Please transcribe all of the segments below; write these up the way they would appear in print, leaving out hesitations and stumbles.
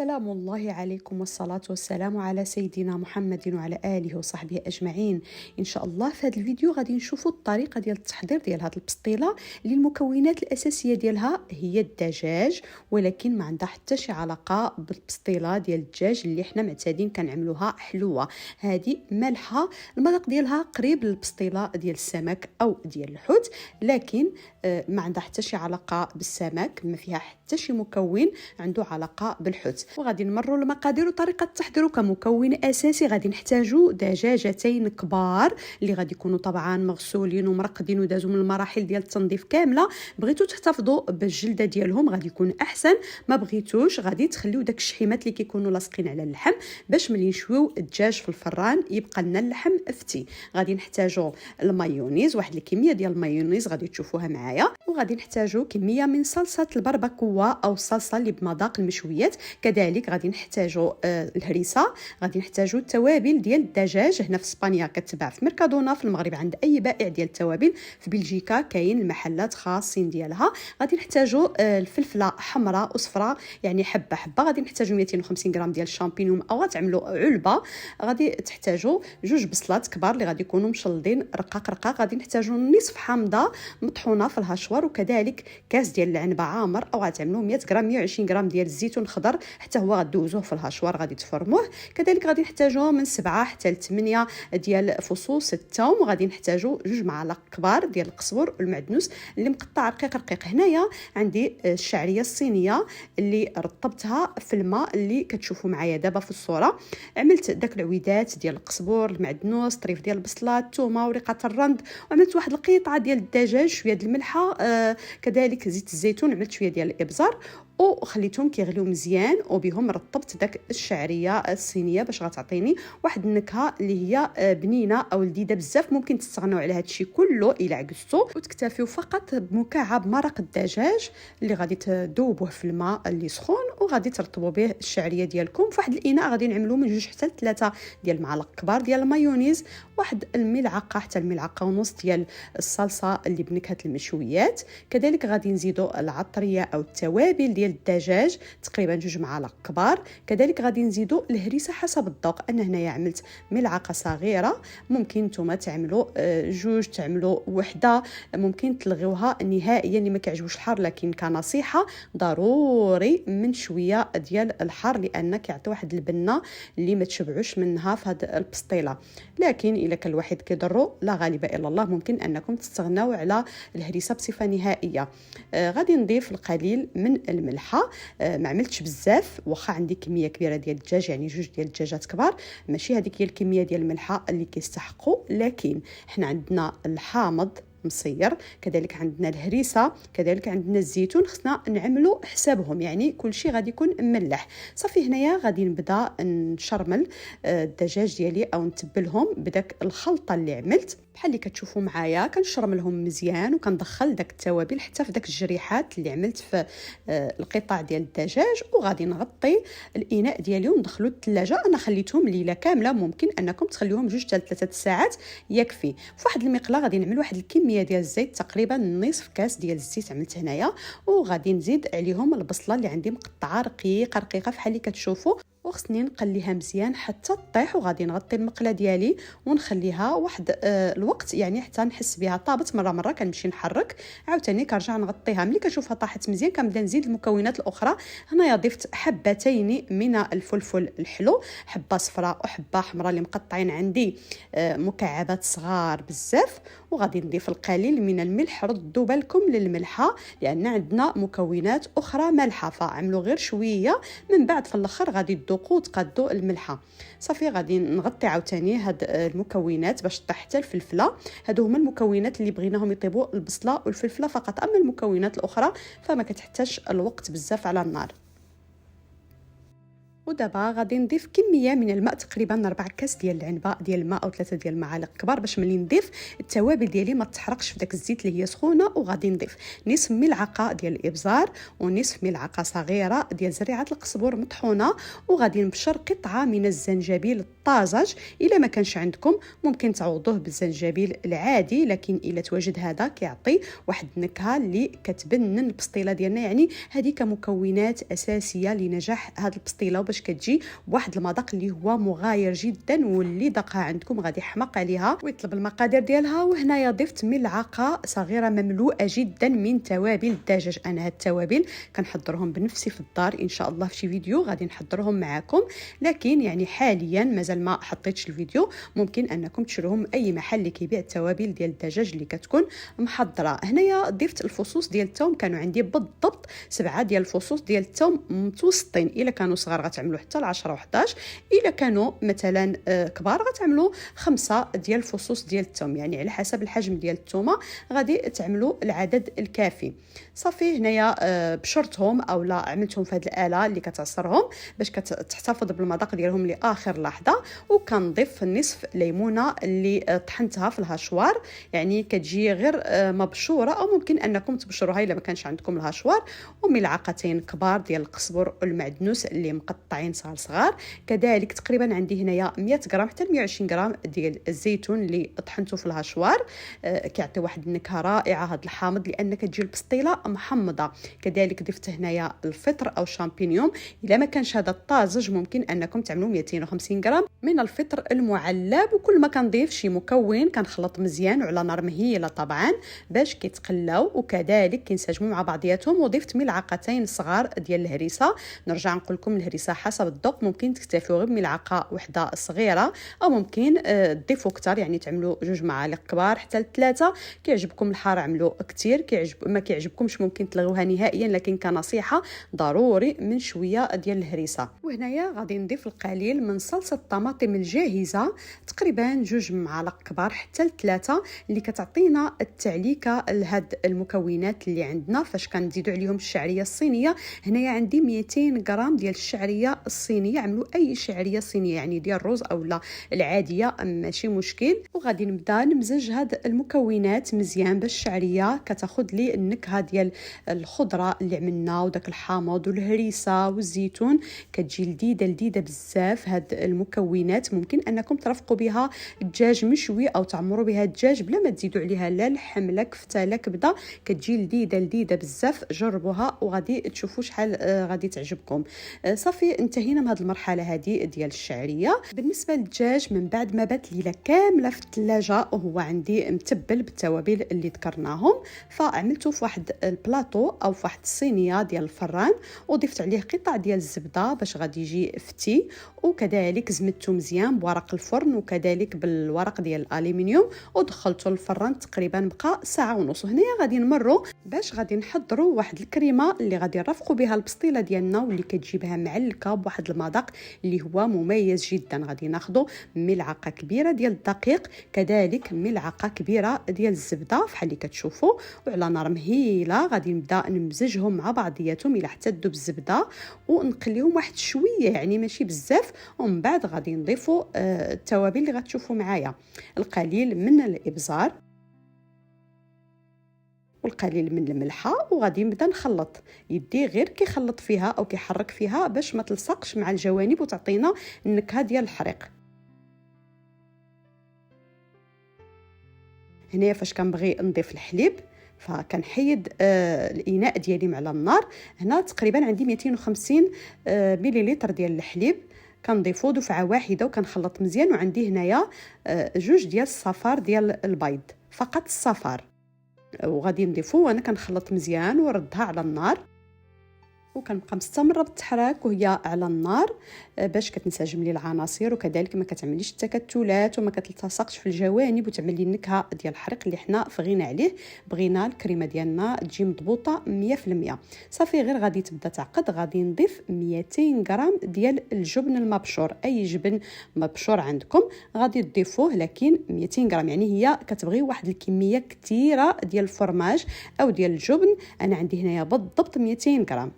سلام الله عليكم والصلاة والسلام على سيدنا محمد وعلى آله وصحبه أجمعين. إن شاء الله في هذا الفيديو غادي نشوفوا الطريقة ديال التحضير ديال هذه البسطيلة اللي المكونات الأساسية ديالها هي الدجاج، ولكن ما عندها حتى شي علاقة بالبسطيلة ديال الدجاج اللي حنا معتادين كنعملوها حلوة. هذه مالحة، المذاق ديالها قريب للبسطيلة ديال السمك أو ديال الحوت، لكن ما عندها حتى شي علاقة بالسمك، ما فيها حتى شي مكون عنده علاقة بالحوت. وغادي نمروا المقادير وطريقه التحضير. كمكون اساسي غادي نحتاجوا دجاجتين كبار اللي غادي يكونوا طبعا مغسولين ومرقدين ودازوا من المراحل ديال التنظيف كامله. بغيتوا تحتفظوا بالجلده ديالهم غادي يكون احسن، ما بغيتوش غادي تخليو داك الشحيمات اللي كيكونوا لاصقين على اللحم باش ملي نشويو الدجاج في الفران يبقى لنا اللحم فتي. غادي نحتاجوا المايونيز، واحد الكميه ديال المايونيز غادي تشوفوها معايا، وغادي نحتاجوا كميه من صلصه البربكوه او الصلصه اللي بمذاق المشويات. كذلك غادي نحتاجوا الهريسه، غادي نحتاجوا التوابل ديال الدجاج. هنا في اسبانيا كتباع في ميركادونا، في المغرب عند اي بائع ديال التوابل، في بلجيكا كاين المحلات خاصين ديالها. غادي نحتاجوا الفلفله حمراء وصفراء يعني حبه حبه. غادي نحتاجوا 250 غرام ديال الشامبينيون او غتعملوا علبه. غادي تحتاجوا جوج بصلات كبار اللي غادي يكونوا مشلضين رقاق رقاق. غادي نحتاجوا نصف حامضه مطحونه في الهشوار، وكذلك كاس ديال العنبه عامر، او غتعملوا 100 غرام 120 غرام ديال الزيتون خضر حتى هو غدوزوه في الهشوار غادي تفرموه. كذلك غادي نحتاجوا من 7 حتى ل 8 ديال فصوص الثوم، وغادي نحتاجوا 2 معالق كبار ديال القزبر والمعدنوس اللي مقطع رقيق رقيق. هنايا عندي الشعريه الصينيه اللي رطبتها في الماء اللي كتشوفوا معايا دابا في الصوره. عملت داك العويدات ديال القزبر المعدنوس، طريف ديال البصله، الثومه، وريقه الرند، وعملت واحد القطعه ديال الدجاج، شويه ديال الملحه، كذلك زيت الزيتون، عملت شويه ديال الابزار وخليتهم كيغليو مزيان، وبهم رطبت داك الشعريه الصينيه باش غتعطيني واحد النكهه اللي هي بنينه او لذيذه بزاف. ممكن تستغناو على هذا الشيء كله الى عكستو وتكتفيو فقط بمكعب مرق الدجاج اللي غادي تذوبوه في الماء اللي سخون، وغادي ترطبوا به الشعريه ديالكم في واحد الاناء. غادي نعملوا من 2 حتى 3 ديال المعالق كبار ديال المايونيز، واحد الملعقه حتى الملعقه ونص ديال الصلصه اللي بنكهه المشويات. كذلك غادي نزيدوا العطريه او التوابل ديال الدجاج تقريبا 2 معالق كبار. كذلك غادي نزيدوا الهريسه حسب الذوق. انا هنايا عملت ملعقه صغيره، ممكن نتوما تعملوا 2 تعملوا وحده، ممكن تلغيوها نهائيا اللي ما كيعجبوش الحار، لكن كنصيحه ضروري من شويه ديال الحار لان كيعطي واحد البنه اللي ما تشبعوش منها في هذه البسطيله. لكن الا كان الواحد كيضرو لا غالب الا الله ممكن انكم تستغناو على الهريسه بصفه نهائيه. غادي نضيف القليل من الملحه، ما عملتش بزاف واخا عندي كميه كبيره ديال الدجاج، يعني 2 ديال الدجاجات كبار، ماشي هذيك هي الكميه ديال الملحه اللي كيستحقوا، لكن حنا عندنا الحامض مصير، كذلك عندنا الهريسه، كذلك عندنا الزيتون، خصنا نعملوا حسابهم، يعني كل شيء غادي يكون مملح. صافي هنايا غادي نبدا نشرمل الدجاج ديالي او نتبلهم بداك الخلطه اللي عملت بحال اللي كتشوفوا معايا. كنشرملهم مزيان وكندخل داك التوابل حتى في داك الجريحات اللي عملت في القطع ديال الدجاج، وغادي نغطي الاناء ديالي وندخلو الثلاجه. انا خليتهم ليله كامله، ممكن انكم تخليوهم 2 حتى 3 ساعات يكفي. في واحد المقله غادي نعمل واحد الكميه ديال الزيت، تقريبا نصف كاس ديال الزيت عملت هنايا، وغادي نزيد عليهم البصله اللي عندي مقطعه رقيقه رقيقه بحال اللي كتشوفوا، وخصني نقليها مزيان حتى تطيح. وغادي نغطي المقله ديالي ونخليها واحد الوقت، يعني حتى نحس بها طابت. مره كنمشي نحرك عاوتاني كنرجع نغطيها. ملي كنشوفها طاحت مزيان كنبدا نزيد المكونات الاخرى. هنايا ضفت حبتين من الفلفل الحلو، حبه صفراء وحبه حمراء اللي مقطعين عندي مكعبات صغار بزاف، وغادي نضيف القليل من الملح. ردوا بالكم للملحه لان عندنا مكونات اخرى مالحه، فعملوا غير شويه، من بعد في الاخر غادي تذوقوا وتقادوا الملحه. صافي غادي نغطي عاوتاني هاد المكونات باش طيح حتى الفلفله. هادو هما المكونات اللي بغيناهم يطيبوا، البصله والفلفله فقط، اما المكونات الاخرى فما كتحتاجش الوقت بزاف على النار. ودابا غادي نضيف كميه من الماء، تقريبا 4 كاس ديال العنبه ديال الماء او 3 ديال المعالق كبار، باش ملي نضيف التوابل ديالي ما تحرقش في داك الزيت اللي هي سخونه. وغادي نضيف نصف ملعقه ديال الابزار ونصف ملعقه صغيره ديال زريعه القزبر مطحونه، وغادي نبشر قطعه من الزنجبيل طازج. الا ما كانش عندكم ممكن تعوضوه بالزنجبيل العادي، لكن الا تواجد هذا كيعطي واحد النكهه اللي كتبنن البسطيله ديالنا. يعني هذه كمكونات اساسيه لنجاح هذه البسطيله، وباش كتجي بواحد المذاق اللي هو مغاير جدا، واللي ذاقها عندكم غادي يحماق عليها ويطلب المقادير ديالها. وهنايا ضفت ملعقه صغيره مملوءه جدا من توابل الدجاج. انا هاد التوابل كنحضرهم بنفسي في الدار، ان شاء الله في شي فيديو غادي نحضرهم معكم، لكن يعني حاليا مازال ما حطيتش الفيديو. ممكن انكم تشروهم اي محل اللي كيبيع التوابل ديال الدجاج اللي كتكون محضره. هنايا ضفت الفصوص ديال الثوم، كانوا عندي بالضبط 7 ديال الفصوص ديال الثوم متوسطين، الا كانوا صغار غتعملوا حتى ل 10 و11، الا كانوا مثلا كبار غتعملوا 5 ديال الفصوص ديال الثوم، يعني على حسب الحجم ديال الثومه غادي تعملوا العدد الكافي. صافي هنايا بشرتهم او لا عملتهم في هذه الاله اللي كتعصرهم باش كتحتفظ بالمذاق ديالهم لاخر لحظه. وكنضيف نصف ليمونه اللي طحنتها في الهاشوار، يعني كتجي غير مبشوره، او ممكن انكم تبشروها الا ما كانش عندكم الهاشوار. وملعقتين كبار ديال القزبر والمعدنوس اللي مقطعين صغار صغار. كذلك تقريبا عندي هنايا 100 غرام حتى 120 غرام ديال الزيتون اللي طحنته في الهاشوار، كيعطي واحد النكهه رائعه هذا الحامض، لان كتجي البسطيله محمضه. كذلك ضفت هنايا الفطر او شامبينيون، الا ما كانش هذا الطازج ممكن انكم تعملوا 250 غرام من الفطر المعلب. وكل ما كنضيف شي مكون كنخلط مزيان وعلى نار مهيله طبعا باش كيتقلاو، وكذلك كينسجموا مع بعضياتهم. وضفت ملعقتين صغار ديال الهريسه. نرجع نقول لكم الهريسه حسب الذوق، ممكن تكتفيو غير بملعقه واحده صغيره، او ممكن تضيفوا كثر، يعني تعملوا 2 معالق كبار حتى 3. كيعجبكم الحار عملوا كثير، ما كيعجبكمش ممكن تلغوها نهائيا، لكن كنصيحه ضروري من شويه ديال الهريسه. وهنايا غادي نضيف القليل من صلصه الطماطم الجاهزه، تقريبا 2 معالق كبار حتى 3، اللي كتعطينا التعليكه لهاد المكونات اللي عندنا فاش كنزيدوا عليهم الشعريه الصينيه. هنايا عندي 200 غرام ديال الشعريه الصينيه، عملوا اي شعريه صينيه يعني ديال الرز او لا العاديه ماشي مشكل. وغادي نبدا نمزج هاد المكونات مزيان باش الشعريه كتاخذ لي النكهه ديال الخضره اللي عملنا وداك الحامض والهريسه والزيتون، كتجي لذيذه بزاف. هاد المكونات ممكن انكم ترفقوا بها الدجاج مشوي او تعمروا بها الدجاج بلا ما تزيدوا عليها لا لحم لا كفته لا كبده، كتجي لذيذه بزاف. جربوها وغادي تشوفوا شحال غادي تعجبكم. صافي انتهينا من هذه المرحله هذه ديال الشعريه. بالنسبه للدجاج من بعد ما بات ليله كامله في الثلاجه وهو عندي متبل بالتوابل اللي ذكرناهم، فعملته في واحد البلاطو او في واحد الصينيه ديال الفران، وضفت عليه قطع ديال الزبده باش غادي يجي فتي، وكذلك زمدته مزيان بورق الفرن وكذلك بالورق ديال الالومنيوم، ودخلته للفران تقريبا بقى ساعه ونص. هنايا غادي نمروا باش غادي نحضروا واحد الكريمه اللي غادي نرافقوا بها البسطيله ديالنا، واللي كتجيبها معلكه بواحد المذاق اللي هو مميز جدا. غادي ناخذوا ملعقه كبيره ديال الدقيق، كذلك ملعقه كبيره ديال الزبده بحال اللي كتشوفوا، وعلى نار مهيله غادي نبدا نمزجهم مع بعضياتهم الى حتى تذوب الزبده، ونقليهم واحد شويه يعني ماشي بزاف. ومن بعد غادي نضيفوا التوابل اللي غتشوفوا معايا، القليل من الابزار والقليل من الملحه، وغادي نبدا نخلط يدي غير كيخلط فيها او كيحرك فيها باش ما تلصقش مع الجوانب وتعطينا النكهه ديال الحريق. هنا فاش كنبغي نضيف الحليب فكنحيد الاناء ديالي على النار. هنا تقريبا عندي 250 مليلتر ديال الحليب، كنضيفو دفعه واحده وكنخلط مزيان. وعندي هنايا 2 ديال الصفار ديال البيض، فقط الصفار، وغادي نضيفو وانا كنخلط مزيان ونردها على النار، وكنبقى مستمره بالتحراك وهي على النار باش كتنسجم لي العناصر، وكذلك ما كتعمليش التكتلات وما كتلتصقش في الجوانب وتعمل لي النكهه ديال الحريق اللي حنا فغينا عليه. بغينا الكريمه ديالنا تجي مضبوطه 100%. صافي غير غادي تبدا تعقد. غادي نضيف 200 غرام ديال الجبن المبشور، اي جبن مبشور عندكم غادي تضيفوه، لكن 200 غرام يعني هي كتبغي واحد الكميه كثيره ديال الفرماج او ديال الجبن. انا عندي هنايا بالضبط 200 غرام.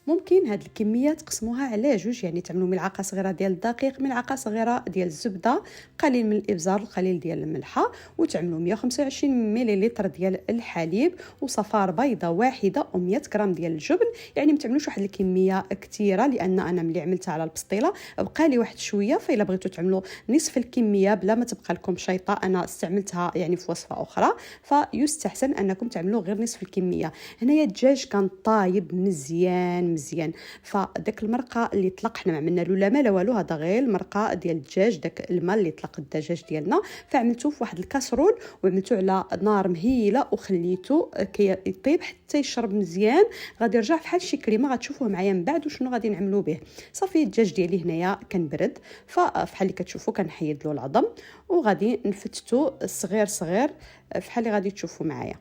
ممكن هاد الكميه تقسموها على جوج، يعني تعملوا ملعقه صغيره ديال الدقيق، ملعقه صغيره ديال الزبده، قليل من الابزار، قليل ديال الملحه، وتعملوا 125 ملل ديال الحليب، وصفار بيضه واحده، و100 غرام ديال الجبن. يعني ما تعملوش واحد الكميه كثيره، لان انا ملي عملتها على البسطيله بقى لي واحد شويه، فإلا بغيتوا تعملوا نصف الكميه بلا ما تبقى لكم شيطه، انا استعملتها يعني في وصفه اخرى، فيستحسن انكم تعملوا غير نصف الكميه. هنايا الدجاج كان طايب مزيان مزيان، فداك المرقه اللي طلق حنا ما عملنا له ما لا والو، هذا غير المرقه ديال الدجاج، داك الماء اللي طلق الدجاج ديالنا، فعملته في واحد الكاسرول وعملته على نار مهيله وخليته يطيب حتى يشرب مزيان. غادي يرجع فحال شي كريمه، غتشوفوه معايا من بعد وشنو غادي نعملوا به. صافي الدجاج ديالي هنايا كان برد، ففحال اللي كتشوفوا كنحيد له العظم وغادي نفتتو صغير صغير فحال اللي غادي تشوفوا معايا.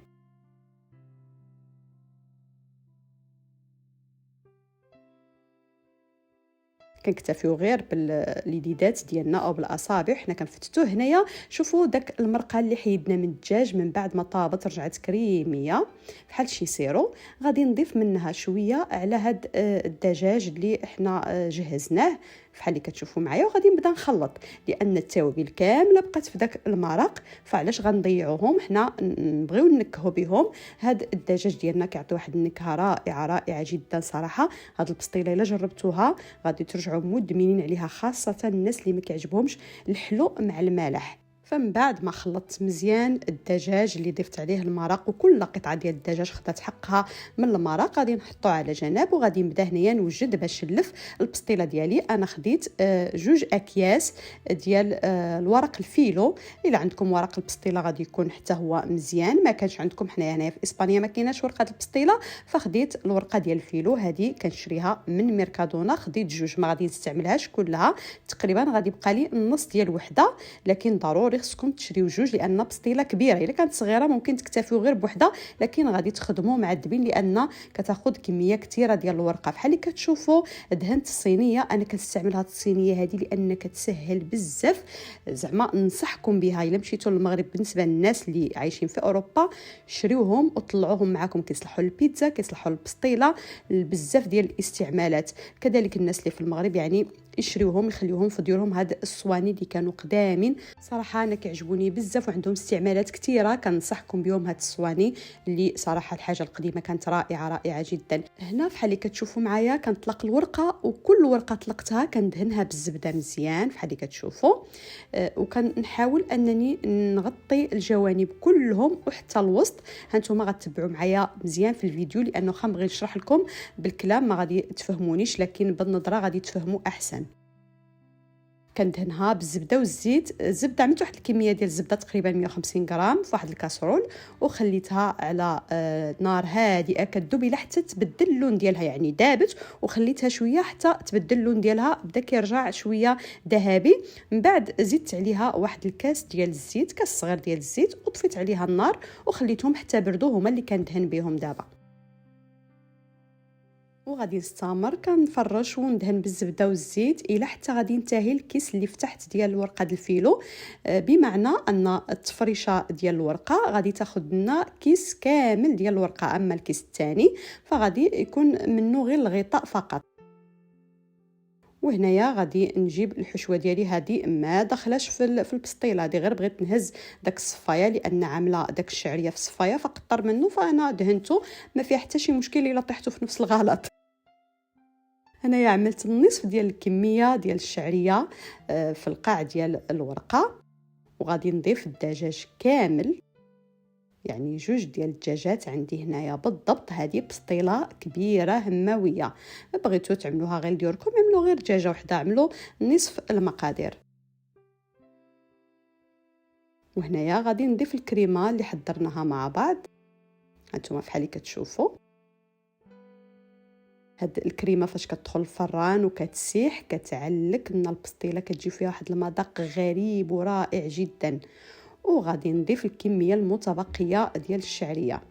كنكتفيو غير باليديدات ديالنا او بالاصابع، حنا كنفتتوه. هنايا شوفوا داك المرقه اللي حيدنا من الدجاج من بعد ما طابت رجعت كريميه بحال شي سيرو، غادي نضيف منها شويه على هاد الدجاج اللي حنا جهزناه بحال اللي كتشوفوا معايا، وغادي نبدا نخلط لان التوابل كامله بقات في داك المرق، فعلاش غنضيعوهم؟ حنا نبغيو نكهو بهم. هاد الدجاج ديالنا كيعطي واحد النكهه رائعه رائعه جدا صراحه. هاد البسطيله الا جربتوها غادي ترجعوا مدمنين عليها، خاصه الناس اللي ما كيعجبهمش الحلو مع المالح. فمن بعد ما خلطت مزيان الدجاج اللي ضفت عليه المرق، وكل قطعه ديال الدجاج خدات حقها من المرق، غادي نحطوه على جنب، وغادي نبدا هنايا نوجد باش نلف البسطيله ديالي. انا خديت جوج اكياس ديال الورق الفيلو. الا عندكم ورق البسطيله غادي يكون حتى هو مزيان، ما كانش عندكم، حنايا هنايا في اسبانيا ما كايناش ورقه البسطيله، فخديت الورقه ديال الفيلو هذه كنشريها من ميركادونا. خديت جوج، ما غادي نستعملهاش كلها، تقريبا غادي يبقى لي النص ديال وحده، لكن ضروري خصكم تشريو جوج لان بسطيله كبيره. الا كانت صغيره ممكن تكتفيو غير بوحده، لكن غادي تخدموا معذبين لان كتاخذ كميه كثيره ديال الورقه. بحال اللي كتشوفوا دهنت الصينيه، انا كنستعمل هذه الصينيه هذه لان كتسهل بزاف، زعما ننصحكم بها. الا مشيتوا للمغرب بالنسبه للناس اللي عايشين في اوروبا شريوهم وطلعوهم معكم، كيصلحوا البيتزا، كيصلحوا البسطيله، بزاف ديال الاستعمالات. كذلك الناس اللي في المغرب يعني يشريوهم يخليوهم في ديورهم. هاد الصواني اللي كانوا قدامين صراحه انا كيعجبوني بزاف وعندهم استعمالات كثيره، كنصحكم بهم هاد الصواني اللي صراحه الحاجه القديمه كانت رائعه رائعه جدا. هنا بحال اللي كتشوفوا معايا كنطلق الورقه، وكل ورقه طلقتها كندهنها بالزبده مزيان بحال اللي كتشوفوا، وكنحاول انني نغطي الجوانب كلهم وحتى الوسط. هانتوما غتتبعوا معايا مزيان في الفيديو لانه خنبغي نشرح لكم بالكلام ما غادي تفهمونيش، لكن بالنظره غادي تفهموا احسن. كندهنها بالزبده والزيت. الزبده عملت واحد الكميه ديال الزبده تقريبا 150 غرام في واحد الكاسرول، وخليتها على نار هادئه كذوب الى حتى تبدل اللون ديالها، يعني دابت، وخليتها شويه حتى تبدل اللون ديالها، بدا كيرجع شويه ذهبي. من بعد زدت عليها واحد الكاس ديال الزيت، كاس صغير ديال الزيت، وطفيت عليها النار وخليتهم حتى بردوا، هما اللي كندهن بهم دابا. وغادي نستمر كنفرش وندهن بالزبده والزيت الى حتى غادي ينتهي الكيس اللي فتحت ديال الورقه ديال الفيلو، بمعنى ان التفريشه ديال الورقه غادي تاخذ لنا كيس كامل ديال الورقه، اما الكيس الثاني فغادي يكون منه غير الغطاء فقط. وهنايا غادي نجيب الحشوه ديالي، هذه ما دخلاش في البسطيله، هذه غير بغيت نهز داك الصفايه لان عامله داك الشعريه في الصفايه فكتر منه، فانا دهنته ما فيها حتى شي مشكل الا طيحتو في نفس الغلط. انايا عملت النصف ديال الكميه ديال الشعريه في القاع ديال الورقه، وغادي نضيف الدجاج كامل، يعني جوج ديال الدجاجات عندي هنايا بالضبط. هذه بسطيله كبيره هماويه، بغيتو تعملوها غير ديوركم عملوا غير دجاجه وحده، عملوا نصف المقادير. وهنايا غادي نضيف الكريمه اللي حضرناها مع بعض، هانتوما بحال اللي كتشوفوا. هاد الكريمه فاش كتدخل الفران وكتسيح كتعلك من البسطيله، كتجي فيها واحد المذاق غريب ورائع جدا. وغادي نضيف الكميه المتبقيه ديال الشعريه،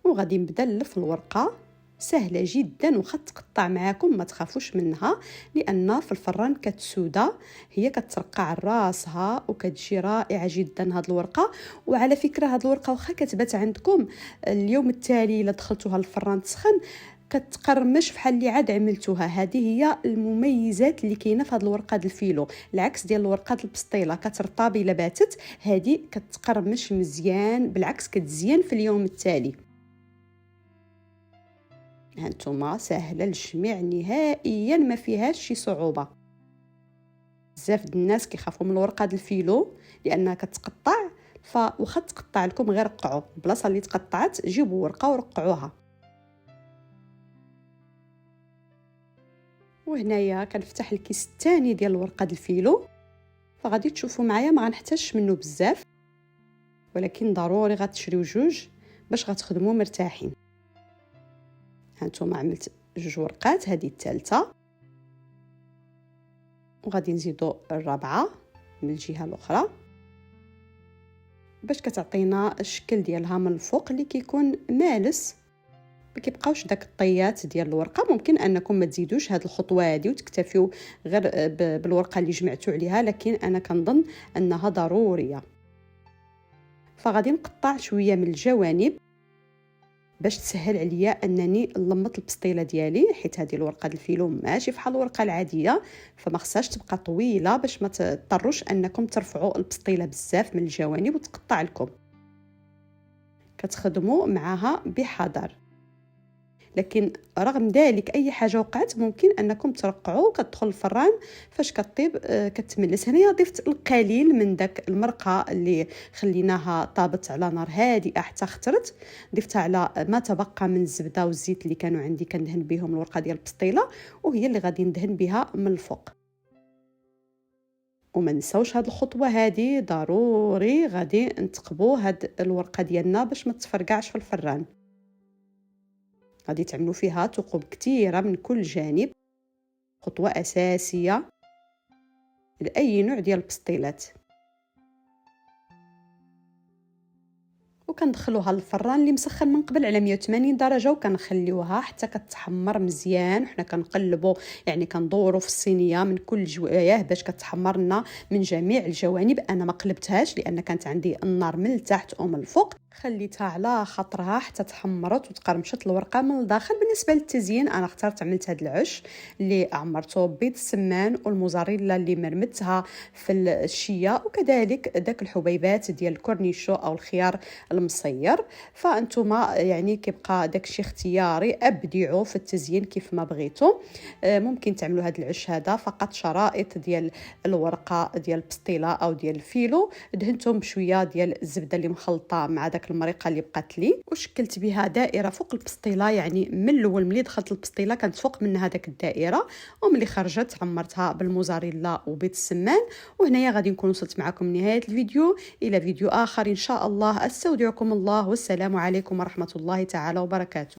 وغادي نبدا نلف الورقه سهله جدا وختقطع معاكم، ما تخافوش منها، لان في الفران كتسوده، هي كترقع راسها وكتجي رائعه جدا هاد الورقه. وعلى فكره هاد الورقه واخا كتبات عندكم اليوم التالي الا دخلتوها الفران تسخن كتقرمش بحال اللي عاد عملتوها. هذه هي المميزات اللي كاينه في هذه الورقه د الفيلو، العكس ديال الورقه د البسطيله كترطابي الا باتت، هذه كتقرمش مزيان، بالعكس كتزيان في اليوم التالي. هانتوما سهله الجميع نهائيا، ما فيهاش شي صعوبه. بزاف د الناس كيخافوا من الورقه د الفيلو لانها كتقطع، فواخا تقطع لكم غير رقعوا البلاصه اللي تقطعت، جيبوا ورقه ورقعوها. وهنايا كنفتح الكيس الثاني ديال الورقه د الفيلو، فغادي تشوفوا معايا ما غنحتاجش منه بزاف، ولكن ضروري غتشريو جوج باش غتخدموا مرتاحين. هانتوما عملت جوج ورقات، هذه الثالثه، وغادي نزيدو الرابعه من الجهه الاخرى باش كتعطينا الشكل ديالها من الفوق اللي كيكون مالس، ما كيبقاوش داك الطيات ديال الورقه. ممكن انكم ما تزيدوش هذه الخطوه هذه وتكتفيو غير بالورقه اللي جمعتوا عليها، لكن انا كنظن انها ضروريه. فغادي نقطع شويه من الجوانب باش تسهل عليا انني نلمط البسطيله ديالي، حيت هذه الورقه د الفيلو ماشي بحال الورقه العاديه، فما خصهاش تبقى طويله باش ما تضطروش انكم ترفعوا البسطيله بزاف من الجوانب وتقطع لكم. كتخدموا معها بحذر، لكن رغم ذلك اي حاجه وقعت ممكن انكم ترقعوا، كتدخل الفران فاش كطيب كتملس. هنايا ضفت القليل من داك المرقه اللي خليناها طابت على نار هادئه حتى اخترت، ضفتها على ما تبقى من الزبده والزيت اللي كانوا عندي كندهن بهم الورقه ديال البسطيله، وهي اللي غادي ندهن بها من الفوق. وما نساوش هاد الخطوه هذه، ضروري غادي نتقبوا هاد الورقه ديالنا باش ما تفرقعش في الفران. غادي تعملوا فيها ثقوب كثيره من كل جانب، خطوه اساسيه لاي نوع ديال البسطيلات. وكندخلوها للفران اللي مسخن من قبل على 180 درجه، وكنخليوها حتى كتحمر مزيان، وحنا كنقلبوا يعني كندوروا في الصينيه من كل جوايه باش كتحمر لنا من جميع الجوانب. انا ما قلبتهاش لان كانت عندي النار من التحت ومن الفوق، خليتها على خطرها حتى تحمرت وتقرمشت الورقه من الداخل. بالنسبه للتزيين انا اخترت عملت هذا العش اللي عمرته بيض السمان والموزاريلا اللي مرمتها في الشيه، وكذلك داك الحبيبات ديال الكورنيشو او الخيار المصير. فانتوما يعني كيبقى داكشي اختياري، ابدعوا في التزيين كيف ما بغيتوا. ممكن تعملوا هذا العش هذا فقط شرائط ديال الورقه ديال البسطيله او ديال الفيلو، دهنتهم بشويه ديال الزبده اللي مخلطه مع داك المريقه اللي بقات لي، وشكلت بها دائره فوق البسطيله. يعني من الاول ملي دخلت البسطيله كانت فوق منها داك الدائره، وملي خرجت عمرتها بالموزاريلا وبيض السمان. وهنايا غادي نكون وصلت معكم نهايه الفيديو، الى فيديو اخر ان شاء الله. استودعكم الله، والسلام عليكم ورحمه الله تعالى وبركاته.